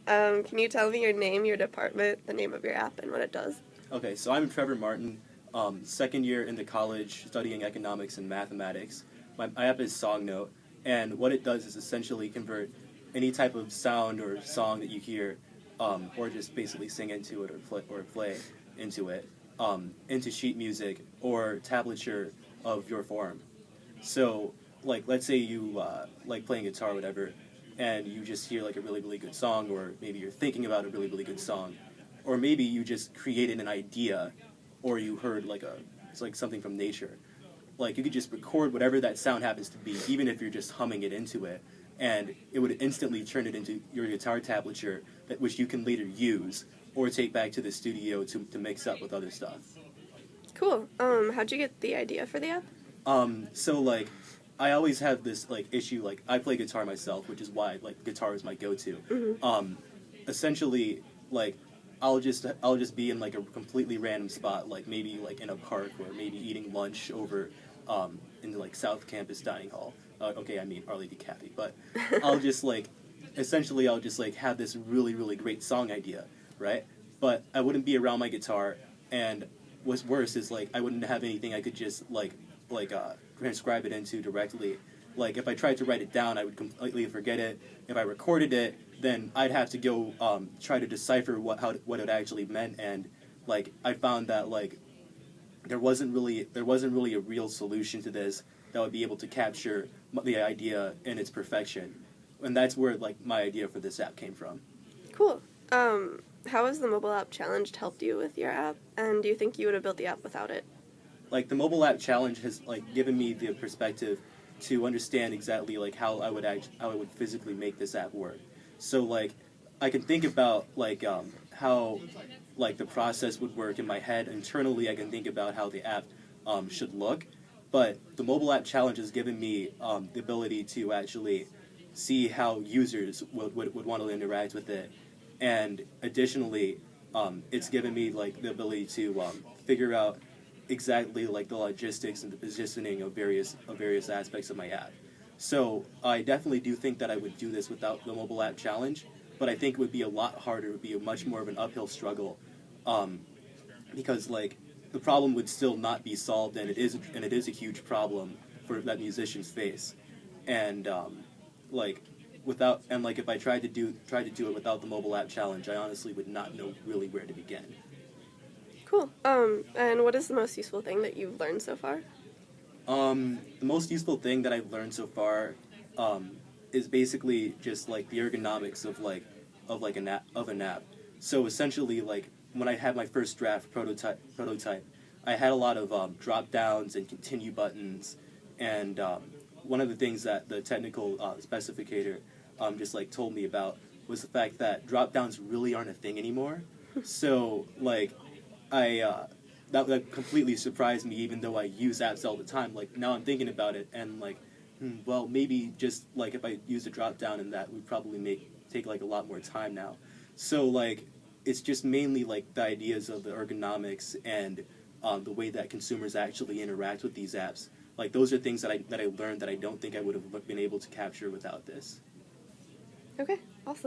Can you tell me your name, your department, the name of your app, and what it does? Okay, so I'm Trevor Martin, second year into college studying economics and mathematics. My app is SongNote, and what it does is essentially convert any type of sound or song that you hear, or just basically sing into it or play into it, into sheet music or tablature of your form. So, like, let's say you like playing guitar or whatever, and you just hear like a really, really good song, or maybe you're thinking about a really, really good song, or maybe you just created an idea, or you heard like it's like something from nature. Like, you could just record whatever that sound happens to be, even if you're just humming it into it, and it would instantly turn it into your guitar tablature, which you can later use or take back to the studio to mix up with other stuff. Cool. How'd you get the idea for the app? So like, I always have this like issue. Like, I play guitar myself, which is why like guitar is my go-to. Essentially, like, I'll just be in like a completely random spot, like maybe like in a park or maybe eating lunch over in the like South Campus dining hall. Okay, I mean Arlady Cafe, but I'll just like essentially I'll just like have this really, really great song idea, right? But I wouldn't be around my guitar, and what's worse is like I wouldn't have anything I could just transcribe it into directly. Like, if I tried to write it down, I would completely forget it. If I recorded it, then I'd have to go try to decipher what it actually meant. And like, I found that like there wasn't really a real solution to this that would be able to capture the idea in its perfection. And that's where like my idea for this app came from. Cool. How has the mobile app challenge helped you with your app? And do you think you would have built the app without it? Like, the mobile app challenge has like given me the perspective to understand exactly like how I would physically make this app work. So like, I can think about like how like the process would work in my head internally. I can think about how the app should look, but the mobile app challenge has given me the ability to actually see how users would want to interact with it, and additionally, it's given me like the ability to figure out exactly like the logistics and the positioning of various aspects of my app. So I definitely do think that I would do this without the mobile app challenge, but I think it would be a lot harder. It would be a much more of an uphill struggle, um, because like the problem would still not be solved, and it is a huge problem for that musicians face, and like like if I tried to do it without the mobile app challenge, I honestly would not know really where to begin. Cool. And what is the most useful thing that you've learned so far? The most useful thing that I've learned so far is basically just like the ergonomics of like an app. So essentially, like, when I had my first draft prototype, I had a lot of drop downs and continue buttons, and one of the things that the technical specificator just like told me about was the fact that drop downs really aren't a thing anymore. So like, I that completely surprised me, even though I use apps all the time. Like, now I'm thinking about it, and like, well, maybe just like if I used a drop down, and that would probably take like a lot more time now. So like, it's just mainly like the ideas of the ergonomics and the way that consumers actually interact with these apps. Like, those are things that I learned that I don't think I would have been able to capture without this. Okay, awesome.